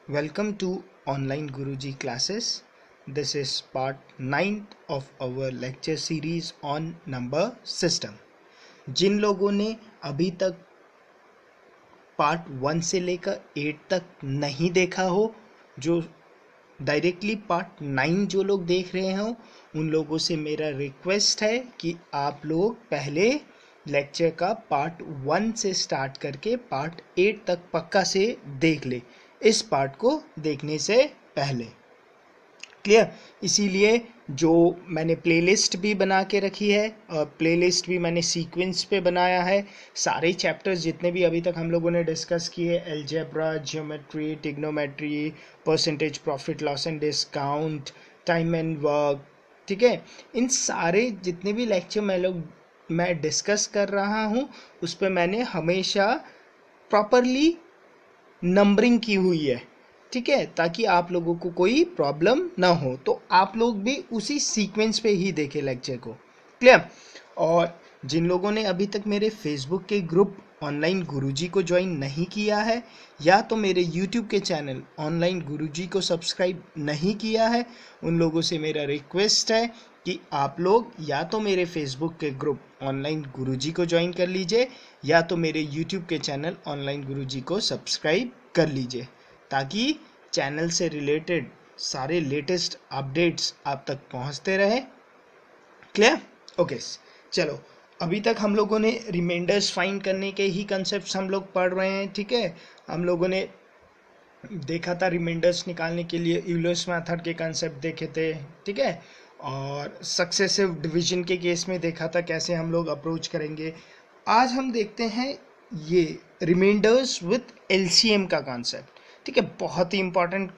Welcome to Online Guruji classes. This is part 9th of our lecture series on number system. जिन लोगों ने अभी तक part 1 से लेकर 8 तक नहीं देखा हो, जो डायरेक्टली पार्ट 9 जो लोग देख रहे हो, उन लोगों से मेरा रिक्वेस्ट है कि आप लोग पहले लेक्चर का पार्ट 1 से स्टार्ट करके पार्ट 8 तक पक्का से देख ले, इस पार्ट को देखने से पहले। क्लियर? इसीलिए जो मैंने प्लेलिस्ट भी बना के रखी है और प्लेलिस्ट भी मैंने सीक्वेंस पे बनाया है। सारे चैप्टर्स जितने भी अभी तक हम लोगों ने डिस्कस किए, algebra, geometry, trigonometry, percentage profit loss and discount, time and work, ठीक है, इन सारे जितने भी लेक्चर मैं डिस्कस कर रहा हूँ उस पर मैंने हमेशा प्रॉपरली नंबरिंग की हुई है, ठीक है, ताकि आप लोगों को कोई प्रॉब्लम ना हो। तो आप लोग भी उसी सीक्वेंस पे ही देखें लेक्चर को। क्लियर? और जिन लोगों ने अभी तक मेरे फेसबुक के ग्रुप ऑनलाइन गुरुजी को ज्वाइन नहीं किया है, या तो मेरे यूट्यूब के चैनल ऑनलाइन गुरुजी को सब्सक्राइब नहीं किया है, उन लोगों से मेरा रिक्वेस्ट है कि आप लोग या तो मेरे फेसबुक के ग्रुप ऑनलाइन गुरुजी को ज्वाइन कर लीजिए, या तो मेरे यूट्यूब के चैनल ऑनलाइन गुरुजी को सब्सक्राइब कर लीजिए, ताकि चैनल से रिलेटेड सारे लेटेस्ट अपडेट्स आप तक पहुंचते रहे। क्लियर? ओके, चलो अभी तक हम लोगों ने रिमाइंडर्स फाइंड करने के ही कंसेप्ट्स हम लोग पढ़ रहे हैं, ठीक है। हम लोगों ने देखा था रिमाइंडर्स निकालने के लिए यूलर्स मेथड के कंसेप्ट देखे थे, ठीक है, और सक्सेसिव डिवीजन के केस में देखा था कैसे हम लोग अप्रोच करेंगे। आज हम देखते हैं ये रिमाइंडर्स विथ एलसीएम का कॉन्सेप्ट, ठीक है। बहुत ही इंपॉर्टेंट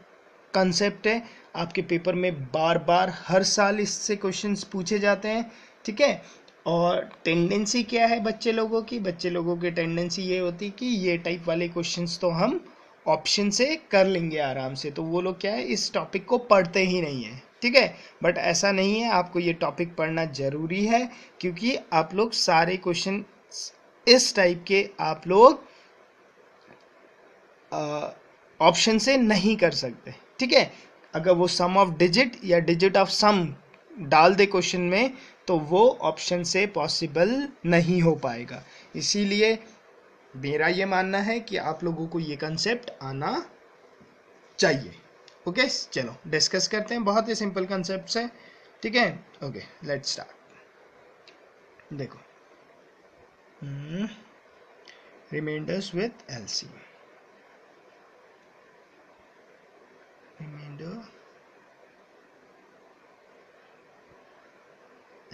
कंसेप्ट है, आपके पेपर में बार बार हर साल इससे क्वेश्चंस पूछे जाते हैं, ठीक है। और टेंडेंसी क्या है बच्चे लोगों की टेंडेंसी ये होती है कि ये टाइप वाले क्वेश्चंस तो हम ऑप्शन से कर लेंगे आराम से, तो वो लोग क्या है, इस टॉपिक को पढ़ते ही नहीं है, ठीक है। बट ऐसा नहीं है, आपको ये टॉपिक पढ़ना जरूरी है, क्योंकि आप लोग सारे क्वेश्चन इस टाइप के आप लोग ऑप्शन से नहीं कर सकते, ठीक है। अगर वो सम ऑफ डिजिट या डिजिट ऑफ सम डाल दे क्वेश्चन में, तो वो ऑप्शन से पॉसिबल नहीं हो पाएगा। इसीलिए मेरा ये मानना है कि आप लोगों को ये कंसेप्ट आना चाहिए। ओके, चलो डिस्कस करते हैं। बहुत ही सिंपल कंसेप्ट है, ठीक है। Okay, let's start. देखो, remainders with LCM. Remainder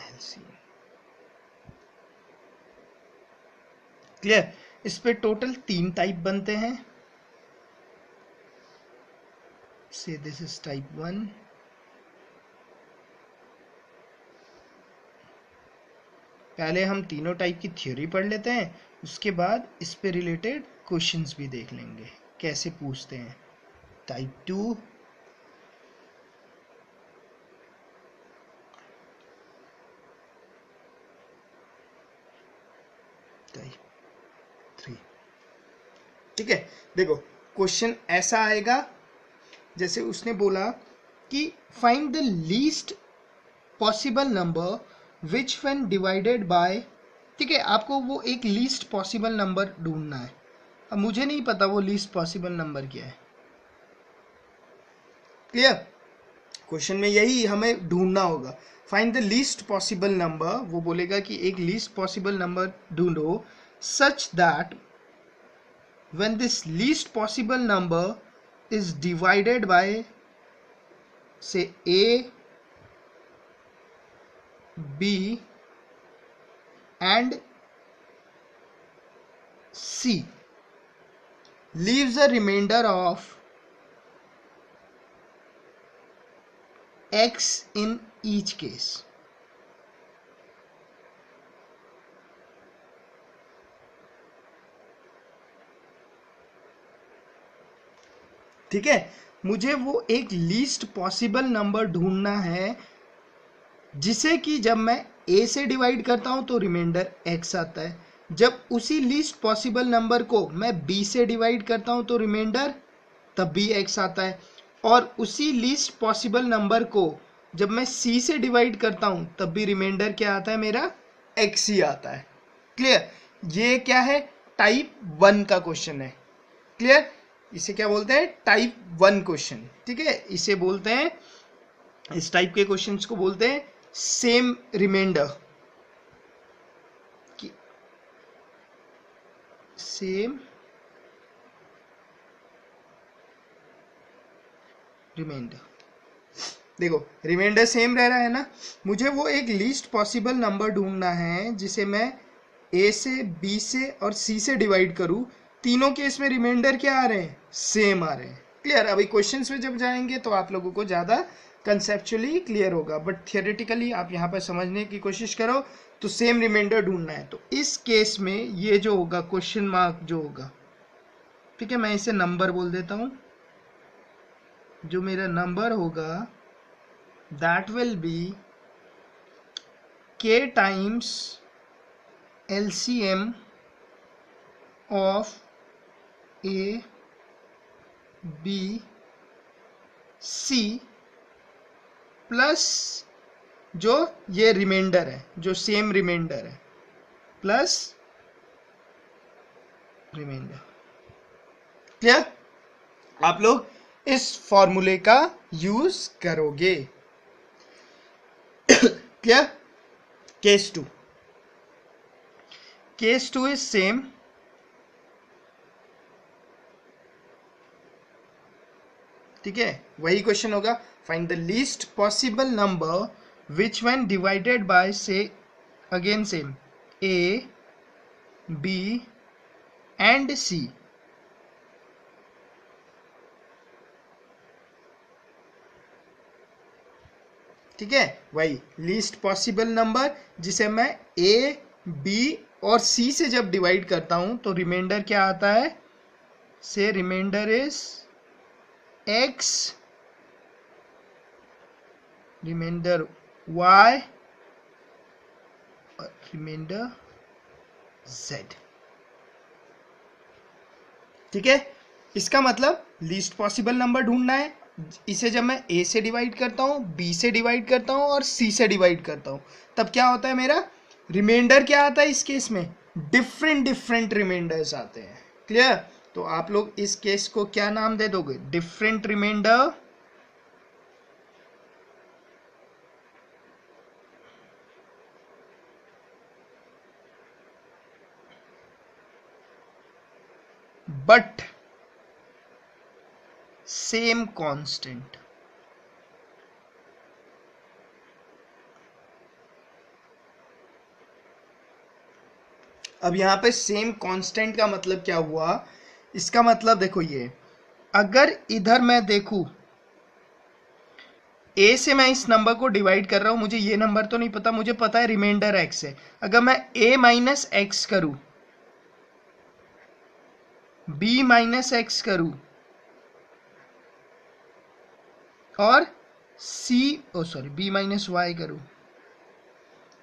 LCM. Clear? इस पे टोटल 3 टाइप बनते हैं। से दिस इज टाइप 1, पहले हम तीनों टाइप की थ्योरी पढ़ लेते हैं, उसके बाद इस पे रिलेटेड क्वेश्चंस भी देख लेंगे कैसे पूछते हैं। टाइप 2, टाइप 3, ठीक है। देखो, क्वेश्चन ऐसा आएगा, जैसे उसने बोला कि find the least possible number which when divided bye, ठीक है, आपको वो एक लीस्ट पॉसिबल नंबर ढूंढना है। अब मुझे नहीं पता वो लीस्ट पॉसिबल नंबर क्या है। क्लियर? क्वेश्चन में यही हमें ढूंढना होगा, find the least possible number. वो बोलेगा कि एक लीस्ट पॉसिबल नंबर ढूंढो such that when this least possible number is divided by, say, A, B and C, leaves a remainder of X in each case. ठीक है, मुझे वो एक लीस्ट पॉसिबल नंबर ढूंढना है जिसे कि जब मैं A से डिवाइड करता हूं तो रिमाइंडर X आता है, जब उसी लीस्ट पॉसिबल नंबर को मैं B से डिवाइड करता हूं तो रिमाइंडर तब भी x आता है, और उसी लीस्ट पॉसिबल नंबर को जब मैं c से डिवाइड करता हूं तब भी रिमाइंडर क्या आता है, मेरा x ही आता है। क्लियर? ये क्या है, टाइप 1 का क्वेश्चन है। क्लियर? इसे क्या बोलते हैं, टाइप 1 क्वेश्चन। ठीक है, इसे बोलते हैं, इस टाइप के क्वेश्चंस को बोलते हैं सेम रिमाइंडर, सेम रिमाइंडर। देखो रिमाइंडर सेम रह रहा है ना, मुझे वो एक लीस्ट पॉसिबल नंबर ढूंढना है जिसे मैं a से b से और c से डिवाइड करूं। तीनों केस में रिमाइंडर क्या आ रहे हैं, सेम आ रहे हैं। क्लियर? अभी क्वेश्चंस में जब जाएंगे तो आप लोगों को ज़्यादा कंसेप्चुअली क्लियर होगा, बट थियोरेटिकली आप यहाँ पर समझने की कोशिश करो तो सेम रिमाइंडर ढूंढना है। तो इस केस में ये जो होगा क्वेश्चन मार्क जो होगा, ठीक है, मैं इसे नंबर बोल देता हूँ, जो मेरा नंबर होगा that will be k times LCM of A B C plus जो ये रिमाइंडर है, जो सेम रिमाइंडर है, प्लस रिमाइंडर। क्लियर? आप लोग इस फॉर्मूले का यूज करोगे। Clear? Case 2, case 2 is same. ठीक है, वही क्वेश्चन होगा, find the least possible number which when divided by say, again same, A B and C। ठीक है, वही लीस्ट पॉसिबल नंबर जिसे मैं A B और C से जब डिवाइड करता हूं तो रिमाइंडर क्या आता है, say remainder is x, remainder y और रिमाइंडर z। ठीक है, इसका मतलब लीस्ट पॉसिबल नंबर ढूंढना है, इसे जब मैं a से डिवाइड करता हूँ, b से डिवाइड करता हूँ और c से डिवाइड करता हूँ तब क्या होता है, मेरा रिमाइंडर क्या आता है, इस केस में डिफरेंट रिमाइंडर्स आते हैं। क्लियर? तो आप लोग इस केस को क्या नाम दे दोगे, different remainder. But same constant. अब यहां पे सेम कांस्टेंट का मतलब क्या हुआ, इसका मतलब देखो, ये अगर इधर मैं देखूं a से मैं इस नंबर को डिवाइड कर रहा हूं, मुझे ये नंबर तो नहीं पता, मुझे पता है रिमाइंडर x है। अगर मैं a माइनस एक्स करूं, b माइनस एक्स करूं और b माइनस वाई करूं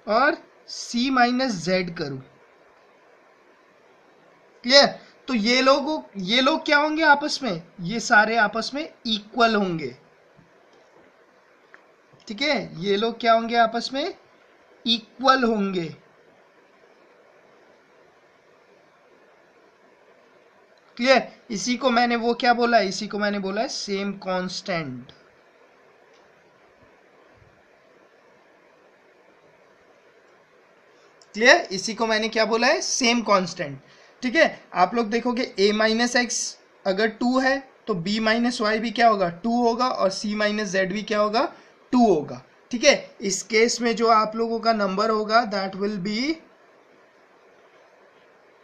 और c माइनस जेड करूं। क्लियर? तो ये लोग क्या होंगे आपस में, ये सारे आपस में इक्वल होंगे। ठीक है, ये लोग क्या होंगे, आपस में इक्वल होंगे। क्लियर? इसी को मैंने वो क्या बोला, इसी को मैंने बोला है सेम कांस्टेंट। क्लियर? इसी को मैंने क्या बोला है, सेम कांस्टेंट। ठीक है, आप लोग देखोगे a माइनस एक्स अगर 2 है तो b माइनस वाई भी क्या होगा, 2 होगा, और c माइनस जेड भी क्या होगा, 2 होगा। ठीक है, इस केस में जो आप लोगों का नंबर होगा that will be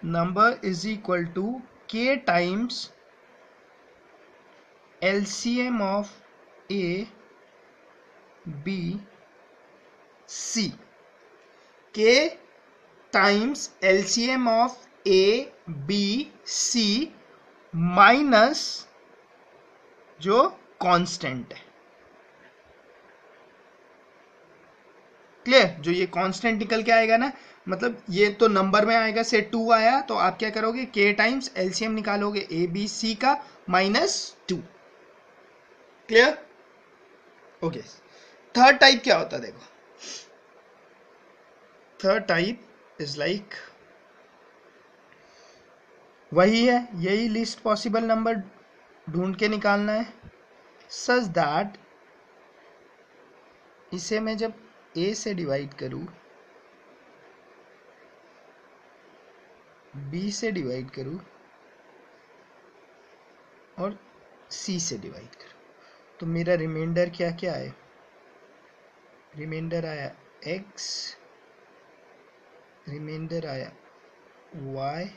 number is equal to k times LCM of A B C। k times LCM of A B C minus जो कांस्टेंट है। क्लियर? जो ये कांस्टेंट निकल के आएगा ना, मतलब ये तो नंबर में आएगा, से 2 आया तो आप क्या करोगे, k टाइम्स LCM निकालोगे A B C का -2। क्लियर? ओके। थर्ड टाइप क्या होता है? देखो, थर्ड टाइप इज लाइक, वही है, यही लिस्ट पॉसिबल नंबर ढूंढ के निकालना है, सच दैट इसे मैं जब a से डिवाइड करूं, b से डिवाइड करूं और c से डिवाइड करूं, तो मेरा रिमाइंडर क्या क्या है? रिमाइंडर आया x, रिमाइंडर आया y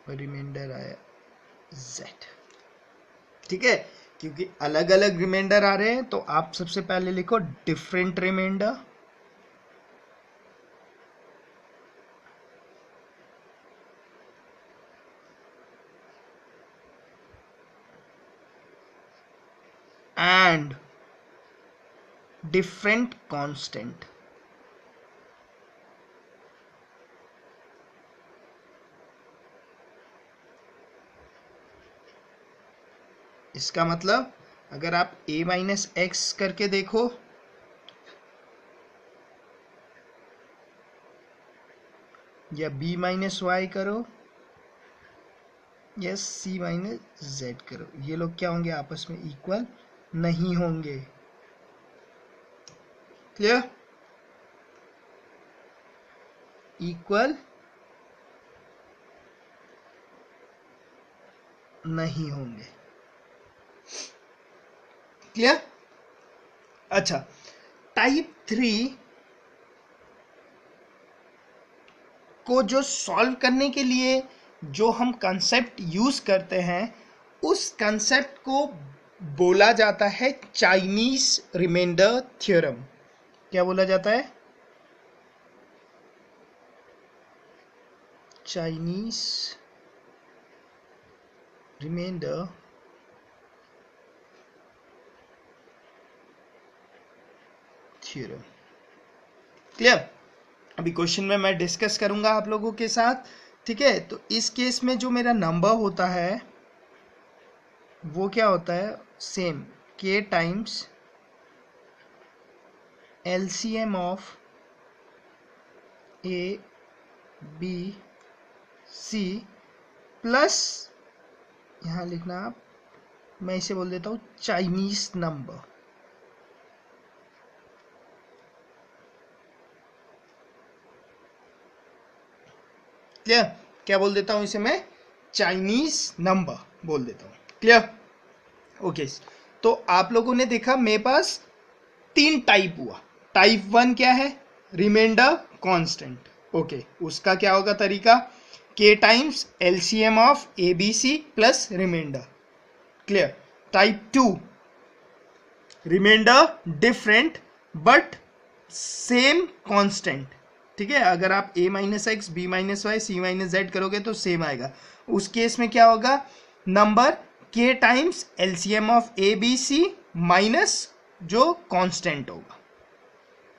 और रिमाइंडर आया z। ठीक है, क्योंकि अलग अलग रिमाइंडर आ रहे हैं तो आप सबसे पहले लिखो different remainder, and different constant. इसका मतलब अगर आप a माइनस एक्स करके देखो, या b माइनस वाई करो, या c माइनस जेड करो, ये लोग क्या होंगे? आपस में इक्वल नहीं होंगे। क्लियर? इक्वल नहीं होंगे। क्लियर? अच्छा, टाइप 3 को जो सॉल्व करने के लिए जो हम कंसेप्ट यूज करते हैं, उस कंसेप्ट को बोला जाता है चाइनीज रिमाइंडर थ्योरम। क्या बोला जाता है? Chinese remainder theorem. क्लियर? अभी क्वेश्चन में मैं डिस्कस करूंगा आप लोगों के साथ। ठीक है, तो इस केस में जो मेरा नंबर होता है वो क्या होता है? Same k times LCM of a b c plus, यहां लिखना आप, मैं इसे बोल देता हूं चाइनीज नंबर। क्लियर? क्या बोल देता हूं इसे मैं? चाइनीज नंबर बोल देता हूं। क्लियर? ओके, तो आप लोगों ने देखा मेरे पास 3 टाइप हुआ। टाइप 1 क्या है? Reminder constant. ओके, उसका क्या होगा तरीका? k times LCM of ABC plus remainder. Clear? Type 2 remainder different but same constant. ठीक है, अगर आप a minus x, b minus y, c minus z करोगे तो सेम आएगा। उस केस में क्या होगा? Number k times LCM of a b c minus जो कांस्टेंट होगा।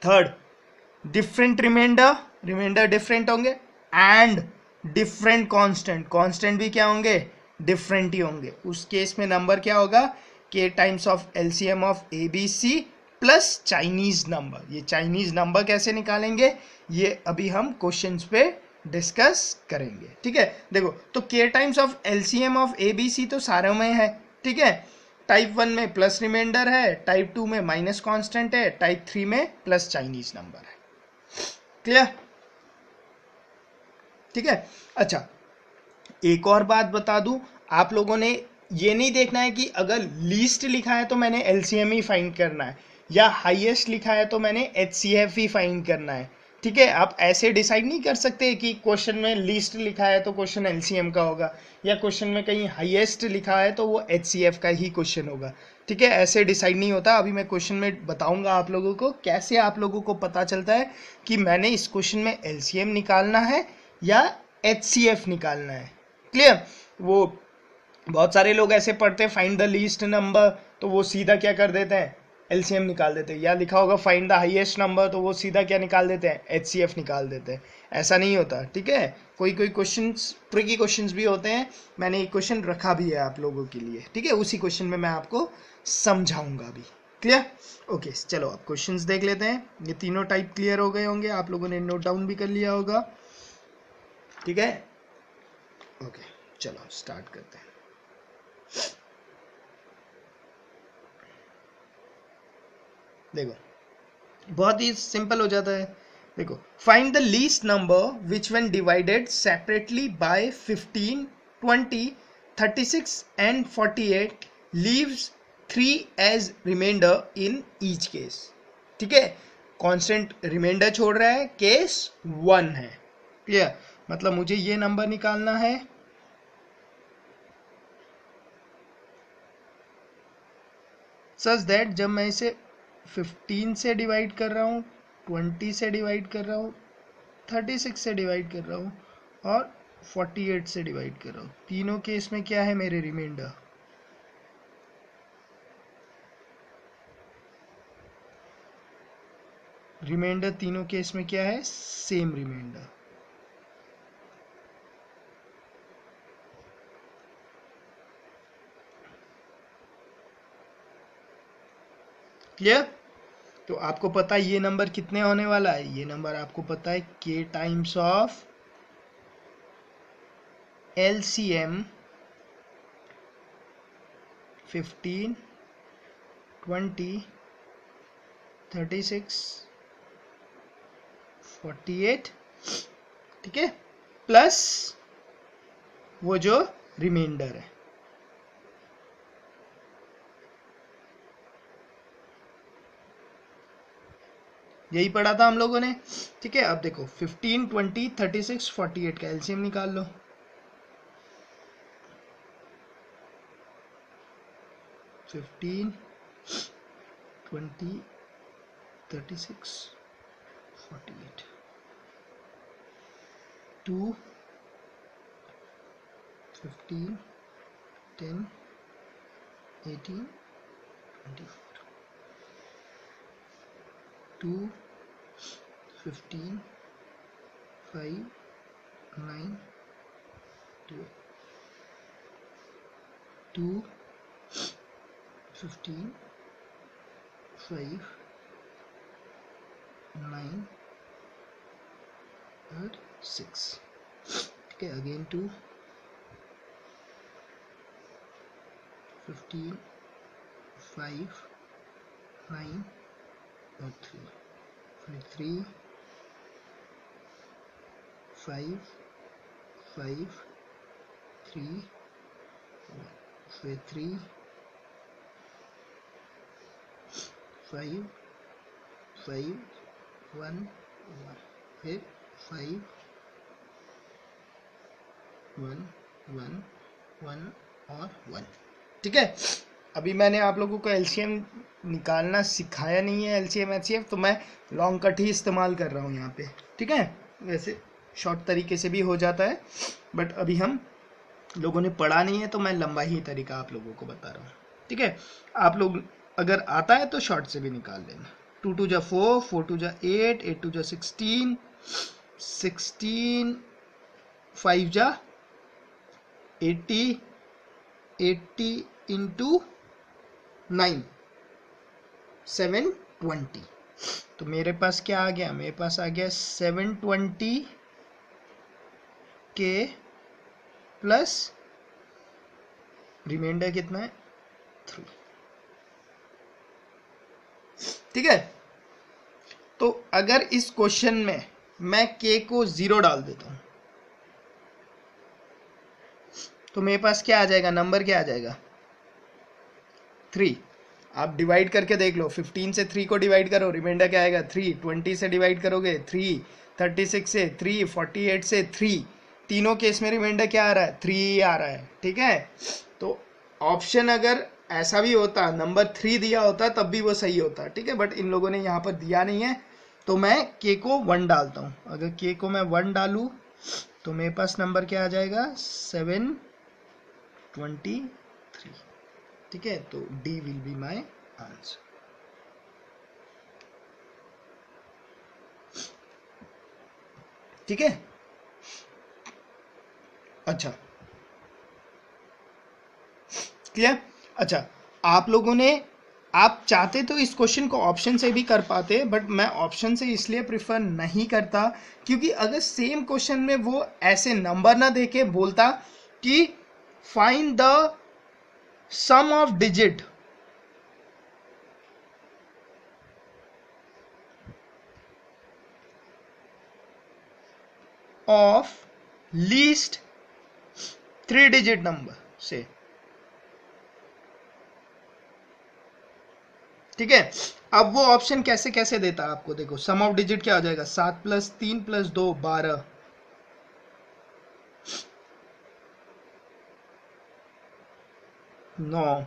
Third, different remainder, remainder different होंगे, एंड डिफरेंट कांस्टेंट, कांस्टेंट भी क्या होंगे? डिफरेंट ही होंगे। उस केस में नंबर क्या होगा? k times of LCM of a b c plus Chinese number. ये चाइनीज नंबर कैसे निकालेंगे ये अभी हम क्वेश्चंस पे डिस्कस करेंगे। ठीक है, देखो, तो k times of LCM of a b c तो सारों में है। ठीक है, टाइप 1 में प्लस रिमाइंडर है, टाइप 2 में माइनस कांस्टेंट है, टाइप 3 में प्लस चाइनीज नंबर है। क्लियर? ठीक है, अच्छा, एक और बात बता दूं, आप लोगों ने ये नहीं देखना है कि अगर लीस्ट लिखा है तो मैंने LCM ही फाइंड करना है, या हाईएस्ट लिखा है तो मैंने HCF ही फाइंड करना है। ठीक है, आप ऐसे डिसाइड नहीं कर सकते कि क्वेश्चन में लीस्ट लिखा है तो क्वेश्चन LCM का होगा, या क्वेश्चन में कहीं हाईएस्ट लिखा है तो वो HCF का ही क्वेश्चन होगा। ठीक है, ऐसे डिसाइड नहीं होता। अभी मैं क्वेश्चन में बताऊंगा आप लोगों को कैसे आप लोगों को पता चलता है कि मैंने इस क्वेश्चन में LCM निकालना है या HCF निकालना है। क्लियर? वो बहुत सारे लोग ऐसे पढ़ते हैं फाइंड द लीस्ट नंबर, तो वो सीधा क्या कर देते हैं? एलसीएम निकाल देते हैं, या लिखा होगा फाइंड द हाईएस्ट नंबर तो वो सीधा क्या निकाल देते हैं, एचसीएफ निकाल देते हैं। ऐसा नहीं होता, ठीक है। कोई कोई क्वेश्चंस ट्रिकी क्वेश्चंस भी होते हैं, मैंने एक क्वेश्चन रखा भी है आप लोगों के लिए, ठीक है। उसी क्वेश्चन में मैं आपको समझाऊंगा अभी। क्लियर? ओके, चलो अब क्वेश्चंस देख लेते हैं। ये तीनों टाइप क्लियर हो गए होंगे, आप लोगों ने नोट डाउन भी कर लिया होगा, ठीक है। ओके, चलो स्टार्ट करते हैं। देखो बहुत ही सिंपल हो जाता है। देखो, find the least number which when divided separately by 15, 20, 36 and 48 leaves 3 as remainder in each case. ठीक है, कांस्टेंट रिमाइंडर छोड़ रहा है, केस 1 है। क्लियर? मतलब मुझे ये नंबर निकालना है, सच दैट जब मैं इसे 15 से डिवाइड कर रहा हूँ, 20 से डिवाइड कर रहा हूँ, 36 से डिवाइड कर रहा हूँ और 48 से डिवाइड कर रहा हूँ, तीनों केस में क्या है मेरे रिमाइंडर, रिमाइंडर तीनों केस में क्या है, सेम रिमाइंडर। क्लियर? तो आपको पता है ये नंबर कितने होने वाला है, ये नंबर आपको पता है k टाइम्स ऑफ LCM 15, 20, 36, 48, ठीक है, प्लस वो जो रिमाइंडर है। यही पढ़ा था हम लोगों ने, ठीक है। अब देखो 15, 20, 36, 48 का एलसीएम निकाल लो। फिफ्टीन, 20, 36, 48, 2, 15, 10, 18, 24, 2, 15, 5, 9, 12, 2, 15, 5, 9 और 6, ठीक है। अगेन 2, 15, 5, 9 और 3, फिर 3, 5, 5, 3, 1, फिर 3, 5, 5, 1, 1, फिर 5, 1, 1, 1 और 1, ठीक है। अभी मैंने आप लोगों को एलसीएम निकालना सिखाया नहीं है, एलसीएम एचसीएफ, तो मैं लॉन्ग कट ही इस्तेमाल कर रहा हूँ यहाँ पे, ठीक है। वैसे शॉर्ट तरीके से भी हो जाता है, बट अभी हम लोगों ने पढ़ा नहीं है तो मैं लंबा ही तरीका आप लोगों को बता रहा हूँ, ठीक है। आप लोग अगर आता है तो शॉर्ट से भी निकाल लेना। 2 2 जा 4, 4 2 जा 8, 8 2 जा 16, 16, 5 जा 80, 80 इंटू 9, 720। तो मेरे पास क्या आ गया, मेरे पास आ गया 720 के प्लस रिमाइंडर कितना है, 3, ठीक है। तो अगर इस क्वेश्चन में मैं k को 0 डाल देता हूं तो मेरे पास क्या आ जाएगा, नंबर क्या आ जाएगा, 3। आप डिवाइड करके देख लो, 15 से 3 को डिवाइड करो, रिमाइंडर क्या आएगा, 3। 20 से डिवाइड करोगे 3, 36 से 3, 48 से 3, तीनों केस में रिमाइंडर क्या आ रहा है, 3 आ रहा है, ठीक है। तो ऑप्शन अगर ऐसा भी होता, नंबर 3 दिया होता तब भी वो सही होता, ठीक है। बट इन लोगों ने यहाँ पर दिया नहीं है तो मैं k को 1 डालता हूँ। अगर k को मैं 1 डालूँ तो मेरे पास नंबर क्या आ जाएगा, 723, ठीक है। तो D will be my answer. ठीक है। अच्छा, क्लियर। अच्छा, आप लोगों ने, आप चाहते तो इस क्वेश्चन को ऑप्शन से भी कर पाते, बट मैं ऑप्शन से इसलिए प्रिफर नहीं करता क्योंकि अगर सेम क्वेश्चन में वो ऐसे नंबर ना देके बोलता कि find the sum of digit of least 3 digit number से, ठीक है। अब वो ऑप्शन कैसे कैसे देता है आपको, देखो सम ऑफ डिजिट क्या हो जाएगा, 7 + 3 + 2 12, 9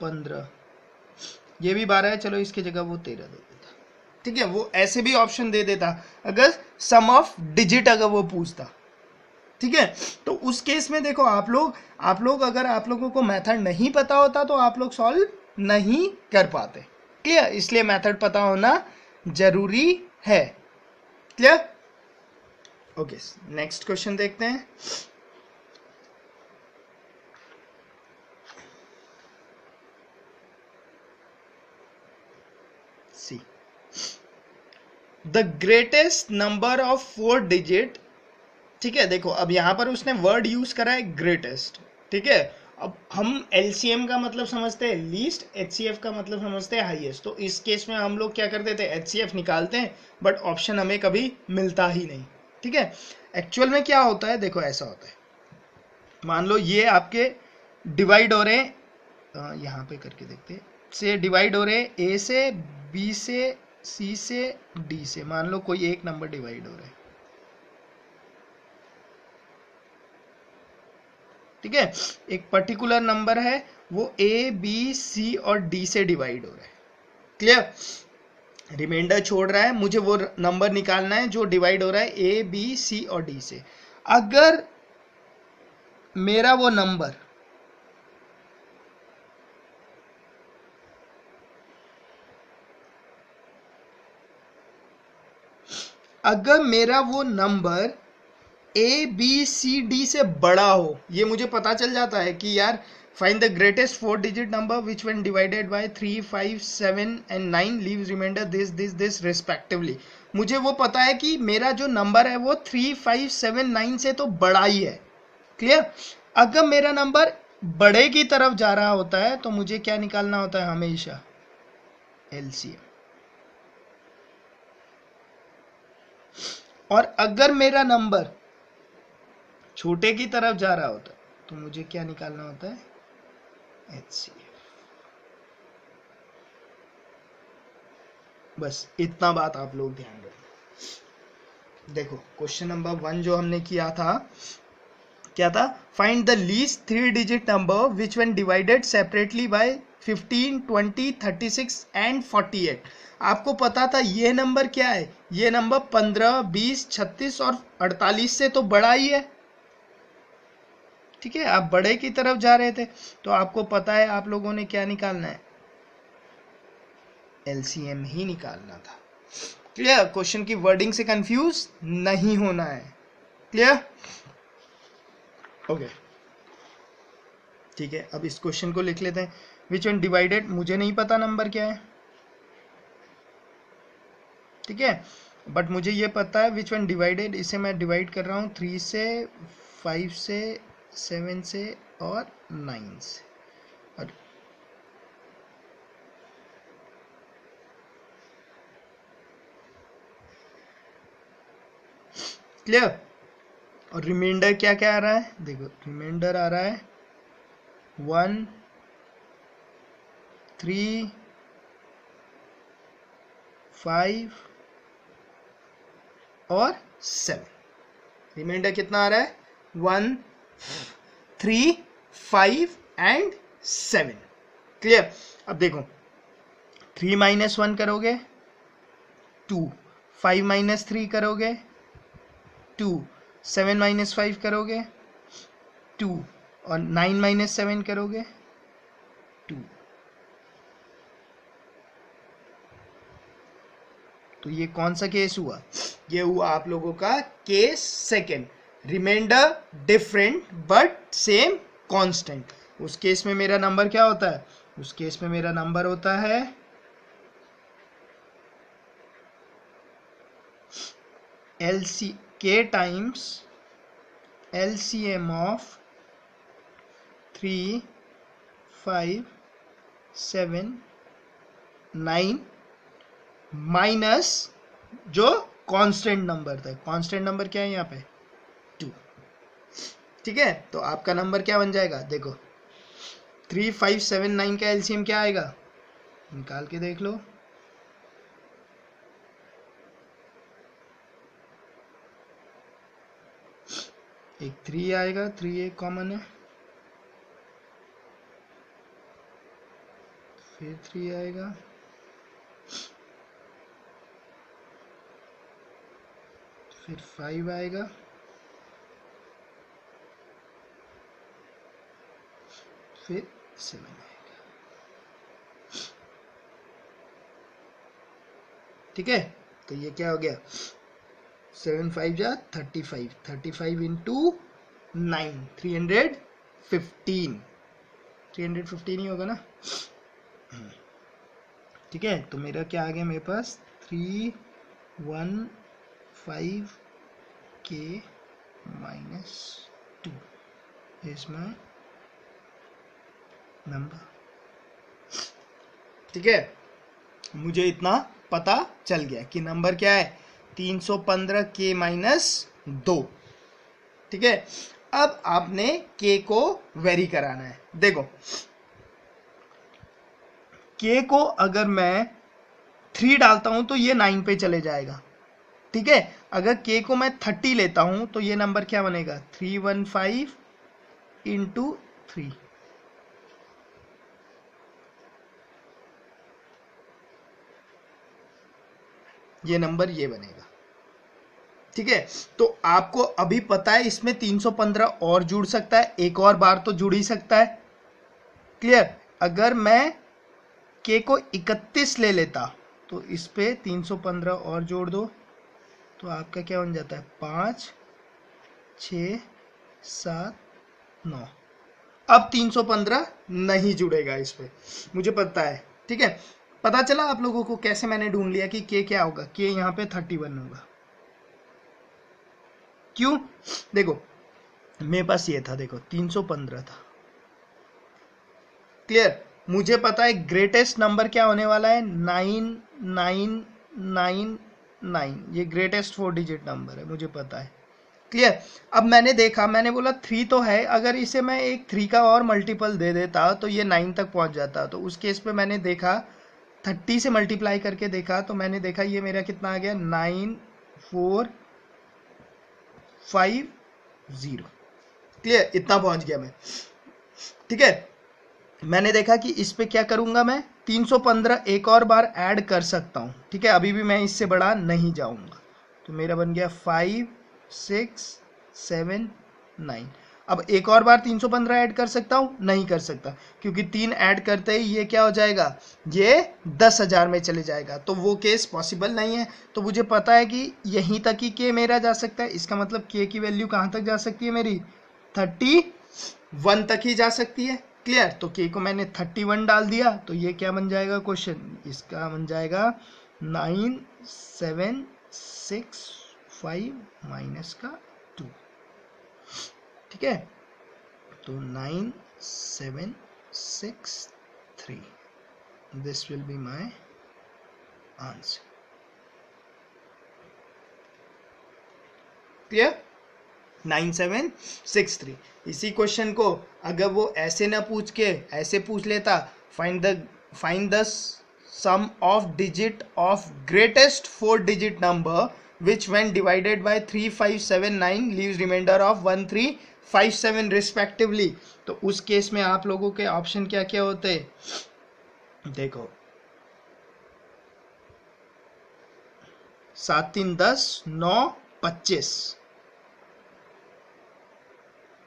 15, ये भी 12 है, चलो इसकी जगह वो 13 दे देता, ठीक है। वो ऐसे भी ऑप्शन दे देता अगर सम ऑफ डिजिट अगर वो पूछता, ठीक है। तो उस केस में देखो आप लोग अगर आप लोगों को मेथड नहीं पता होता तो आप लोग सॉल्व नहीं कर पाते, क्लियर। इसलिए मेथड पता होना जरूरी है, क्लियर। ओके, नेक्स्ट क्वेश्चन देखते हैं। See the greatest number of 4 digit, ठीक है। देखो अब यहां पर उसने वर्ड यूज करा है ग्रेटेस्ट, ठीक है। अब हम एलसीएम का मतलब समझते हैं लीस्ट, एचसीएफ का मतलब समझते हैं हाईएस्ट। तो इस केस में हम लोग क्या करते थे, एचसीएफ निकालते हैं, बट ऑप्शन हमें कभी मिलता ही नहीं, ठीक है। एक्चुअल में क्या होता है, देखो ऐसा होता है, मान लो ये आपके डिवाइड हो रहे हैं, यहाँ पे करके देखते हैं, से डिवाइड हो रहे हैं ए से, बी से, सी से, डी से। मान लो कोई एक नंबर डिवाइड हो रहा है, ठीक है। एक पर्टिकुलर नंबर है, वो ए बी सी और डी से डिवाइड हो रहा है, क्लियर। रिमाइंडर छोड़ रहा है, मुझे वो नंबर निकालना है जो डिवाइड हो रहा है ए बी सी और डी से। अगर मेरा वो number A B C D से बड़ा हो, ये मुझे पता चल जाता है कि यार find the greatest 4 digit number which when divided by 3 5 7 and 9 leaves remainder this respectively. मुझे वो पता है कि मेरा जो नंबर है वो 3 5 7 9 से तो बड़ा ही है, क्लियर। अगर मेरा नंबर बड़े की तरफ जा रहा होता है तो मुझे क्या निकालना होता है, हमेशा एलसीएम। और अगर मेरा नंबर छोटे की तरफ जा रहा होता है तो मुझे क्या निकालना होता है, एचसीएफ। बस इतना बात आप लोग ध्यान रखें। देखो क्वेश्चन नंबर 1 जो हमने किया था, क्या था, find the least 3 digit number which when divided separately by 15 20 36 and 48। आपको पता था ये नंबर क्या है, ये नंबर 15 20 36 और 48 से तो बड़ा ही है, ठीक है। आप बड़े की तरफ जा रहे थे तो आपको पता है आप लोगों ने क्या निकालना है, एलसीएम ही निकालना था, क्लियर। क्वेश्चन की वर्डिंग से कंफ्यूज नहीं होना है, क्लियर। ओके, ठीक है। अब इस क्वेश्चन को लिख लेते हैं, विच वन डिवाइडेड, मुझे नहीं पता नंबर क्या है, ठीक है, बट मुझे ये पता है विच वन डिवाइडेड, इसे मैं डिवाइड कर रहा हूँ 3 से 5 से 7 से और 9 से, और क्लियर। और रिमाइंडर क्या क्या आ रहा है, देखो रिमाइंडर आ रहा है 1 3 5 और 7। रिमाइंडर कितना आ रहा है, 1 3 5 एंड 7, क्लियर। अब देखो 3 - 1 करोगे 2, 5 - 3 करोगे 2, 7 - 5 करोगे 2, और 9 - 7 करोगे 2। तो ये कौन सा केस हुआ? ये हुआ आप लोगों का case second, remainder different but same constant. उस केस में मेरा नंबर क्या होता है? उस केस में मेरा नंबर होता है LC K times LCM of 3, 5, 7, 9 minus जो कांस्टेंट नंबर था। कांस्टेंट नंबर क्या है यहाँ पे? 2। ठीक है, तो आपका नंबर क्या बन जाएगा? देखो 3, 5, 7, 9 का एलसीएम क्या आएगा? निकाल के देख लो। एक 3 आएगा, 3 एक कॉमन है, फिर 3 आएगा, फिर 5 आएगा, फिर 7 आएगा। ठीक है, तो ये क्या हो गया? 7 5 जा 35, 35 इंटू 9 315, 315 ही होगा ना। ठीक है, तो मेरा क्या आ गया मेरे पास? 315 के -2 इज माई नंबर। ठीक है, मुझे इतना पता चल गया कि नंबर क्या है? 315 के -2। ठीक है, अब आपने के को वेरी कराना है। देखो के को अगर मैं 3 डालता हूं तो ये 9 पे चले जाएगा। ठीक है, अगर के को मैं 30 लेता हूं तो ये नंबर क्या बनेगा? 315 इंटू 3। ये नंबर ये बनेगा। ठीक है, तो आपको अभी पता है इसमें 315 और जुड़ सकता है, एक और बार तो जुड़ ही सकता है। क्लियर? अगर मैं के को 31 ले लेता तो इस पे 315 और जोड़ दो तो आपका क्या बन जाता है? 5, 6, 7, 9। अब 315 नहीं जुड़ेगा इस पे, मुझे पता है। ठीक है, पता चला आप लोगों को कैसे मैंने ढूंढ लिया कि के क्या होगा? के यहाँ पे 31 होगा। क्यों? देखो मेरे पास ये था, देखो 315 था। क्लियर? मुझे पता है ग्रेटेस्ट नंबर क्या होने वाला है? 9999। ये ग्रेटेस्ट 4 डिजिट नंबर है, मुझे पता है। क्लियर? अब मैंने देखा, मैंने बोला 3 तो है, अगर इसे मैं एक 3 का और मल्टीपल दे देता तो ये 9 तक पहुंच जाता। तो उस केस पे मैंने देखा 30 से मल्टीप्लाई करके देखा तो मैंने देखा ये मेरा कितना आ गया? 9450। क्लियर? इतना पहुंच गया मैं। ठीक है, मैंने देखा कि इस पे क्या करूंगा मैं? 315 एक और बार ऐड कर सकता हूं। ठीक है, अभी भी मैं इससे बड़ा नहीं जाऊंगा। तो मेरा बन गया 5, 6, 7, 9। अब एक और बार 315 ऐड कर सकता हूं? नहीं कर सकता, क्योंकि 3 ऐड करते ही ये क्या हो जाएगा? ये 10,000 में चले जाएगा, तो वो केस पॉसिबल नहीं है। तो मुझे पता है कि यहीं तक ही के मेरा जा सकता है। इसका मतलब के की वैल्यू कहां तक जा सकती है मेरी? 31 तक ही जा सकती है। क्लियर? तो के को मैंने 31 डाल दिया तो ये क्या बन जाएगा क्वेश्चन? इसका बन जाएगा 9765 माइनस का 2। ठीक है, तो 9763, this will be my answer. Clear? 9763। इसी क्वेश्चन को अगर वो ऐसे ना पूछ के ऐसे पूछ लेता, find the sum of digit of greatest 4 digit number which when divided by 3579 leaves remainder of 1357 respectively। तो उस केस में आप लोगों के ऑप्शन क्या क्या होते? देखो 7 3 10 9 25,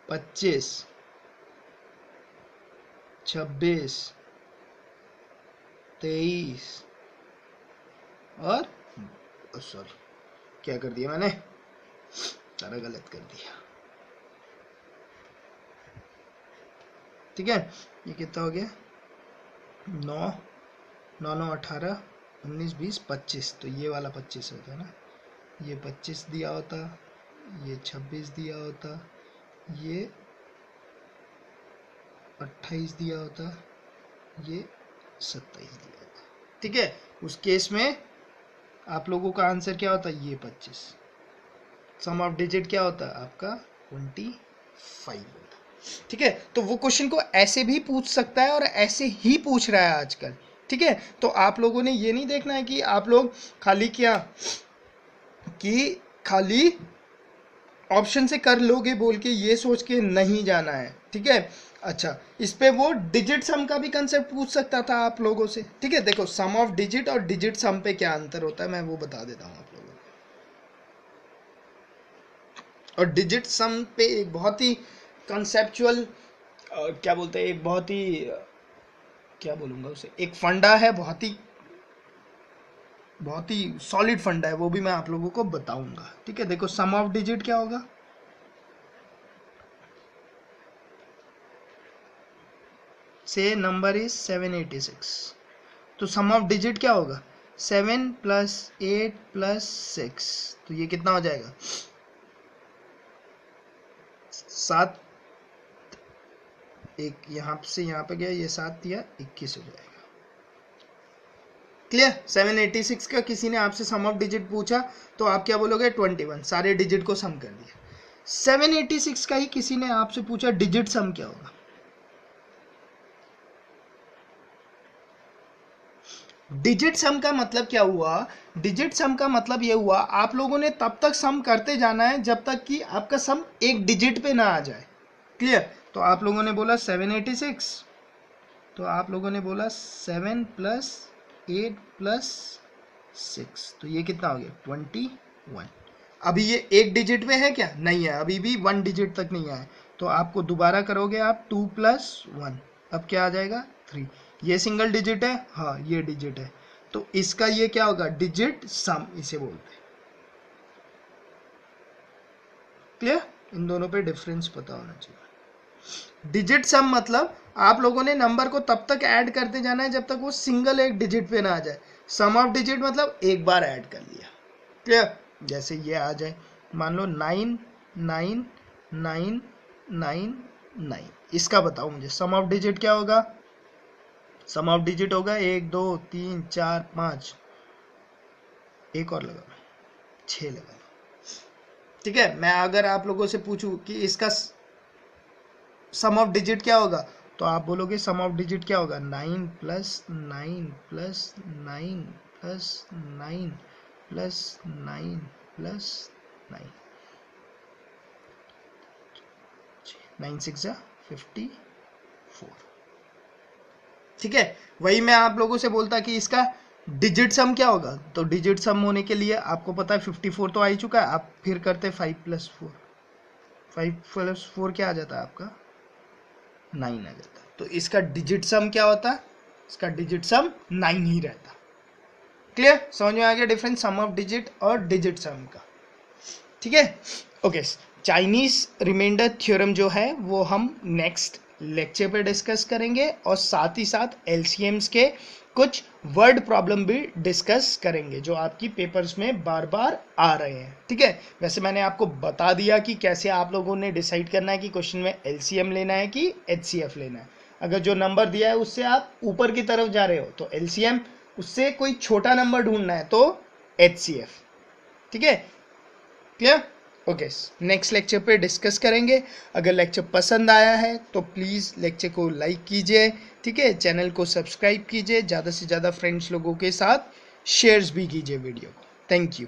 26, 26, 23 और सॉरी, क्या कर दिया मैंने, सारा गलत कर दिया। ठीक है, ये कितना हो गया, 9 9 9 18 19 20 25, तो ये वाला 25 होता है ना, ये 25 दिया होता, ये 26 दिया होता, ये 28 दिया होता, ये 27 दिया होता। ठीक है, उस केस में आप लोगों का आंसर क्या होता, ये 25। सम ऑफ डिजिट क्या होता है आपका 25 होता। ठीक है, तो वो क्वेश्चन को ऐसे भी पूछ सकता है और ऐसे ही पूछ रहा है आजकल। ठीक है, तो आप लोगों ने ये नहीं देखना है कि आप लोग खाली क्या कि खाली ऑप्शन से कर लोगे बोल के ये सोच के नहीं जाना है। ठीक है, अच्छा, इस पे वो डिजिट सम का भी कंसेप्ट पूछ सकता था आप लोगों से। ठीक है, देखो सम ऑफ डिजिट और डिजिट सम पे क्या अंतर होता है मैं वो बता देता हूँ आप लोगों को। और डिजिट सम पे एक बहुत ही कंसेप्चुअल क्या बोलते हैं, एक बहुत ही क्या बोलूँगा उसे, एक फंडा है, बहुत ही सॉलिड फंडा है, वो भी मैं आप लोगों को बताऊंगा। ठीक है, देखो सम ऑफ डिजिट क्या होगा, से नंबर इज 786, तो सम ऑफ डिजिट क्या होगा 7 + 8 + 6, तो ये कितना हो जाएगा 7, एक यहाँ से यहाँ पे गया, ये 7 दिया 21 हो जाएगा। क्लियर, 786 का किसी ने आपसे सम ऑफ डिजिट पूछा तो आप क्या बोलोगे 21, सारे डिजिट को सम कर दिया। 786 का ही किसी ने आपसे पूछा डिजिट सम क्या होगा, डिजिट सम का मतलब क्या हुआ, डिजिट सम का मतलब ये हुआ आप लोगों ने तब तक सम करते जाना है जब तक कि आपका सम एक डिजिट पे ना आ जाए। क्लियर, तो आप लोगों ने बोला 786, तो आप लोगों ने बोला 7 + 8 + 6, तो ये कितना हो गया 21। अभी ये एक डिजिट पे है क्या, नहीं है, अभी भी 1 डिजिट तक नहीं आया, तो आपको दोबारा करोगे आप 2 + 1, अब क्या आ जाएगा 3। ये सिंगल डिजिट है, हाँ ये डिजिट है, तो इसका ये क्या होगा डिजिट सम इसे बोलते हैं। क्लियर, इन दोनों पे डिफरेंस पता होना चाहिए। डिजिट सम मतलब आप लोगों ने नंबर को तब तक ऐड करते जाना है जब तक वो सिंगल एक डिजिट पे ना आ जाए। सम ऑफ डिजिट मतलब एक बार ऐड कर लिया। क्लियर, जैसे ये आ जाए, मान लो 9 9 9 9 9, इसका बताओ मुझे सम ऑफ डिजिट क्या होगा, सम ऑफ डिजिट होगा 1 2 3 4 5, एक और लगा 6 लगा। ठीक है, मैं अगर आप लोगों से पूछूं कि इसका सम ऑफ डिजिट क्या होगा, तो आप बोलोगे सम ऑफ डिजिट क्या होगा 9 + 9 + 9 + 9 + 9 + 9, 9 6 54। ठीक है, वही मैं आप लोगों से बोलता कि इसका डिजिट सम क्या होगा, तो डिजिट सम होने के लिए आपको पता है 54 तो आ ही चुका है, आप फिर करते 5 + 4, 5 + 4 क्या आ जाता है आपका 9 आ जाता है, तो इसका डिजिट सम क्या होता है, इसका डिजिट सम 9 ही रहता। क्लियर, समझ में आ गया डिफरेंस सम ऑफ डिजिट और डिजिट सम का। ठीक है, ओके, चाइनीज रिमाइंडर थ्योरम जो है वो हम नेक्स्ट लेक्चर पे डिस्कस करेंगे और साथ ही साथ एलसीएम्स के कुछ वर्ड प्रॉब्लम भी डिस्कस करेंगे जो आपकी पेपर्स में बार बार आ रहे हैं। ठीक है, वैसे मैंने आपको बता दिया कि कैसे आप लोगों ने डिसाइड करना है कि क्वेश्चन में एलसीएम लेना है कि एचसीएफ लेना है। अगर जो नंबर दिया है उससे आप ऊपर की तरफ जा रहे हो तो एलसीएम, उससे कोई छोटा नंबर ढूंढना है तो एचसीएफ। ठीक है, क्लियर, ओके, नेक्स्ट लेक्चर पे डिस्कस करेंगे। अगर लेक्चर पसंद आया है तो प्लीज़ लेक्चर को लाइक कीजिए। ठीक है, चैनल को सब्सक्राइब कीजिए, ज़्यादा से ज़्यादा फ्रेंड्स लोगों के साथ शेयर्स भी कीजिए वीडियो को। Thank you.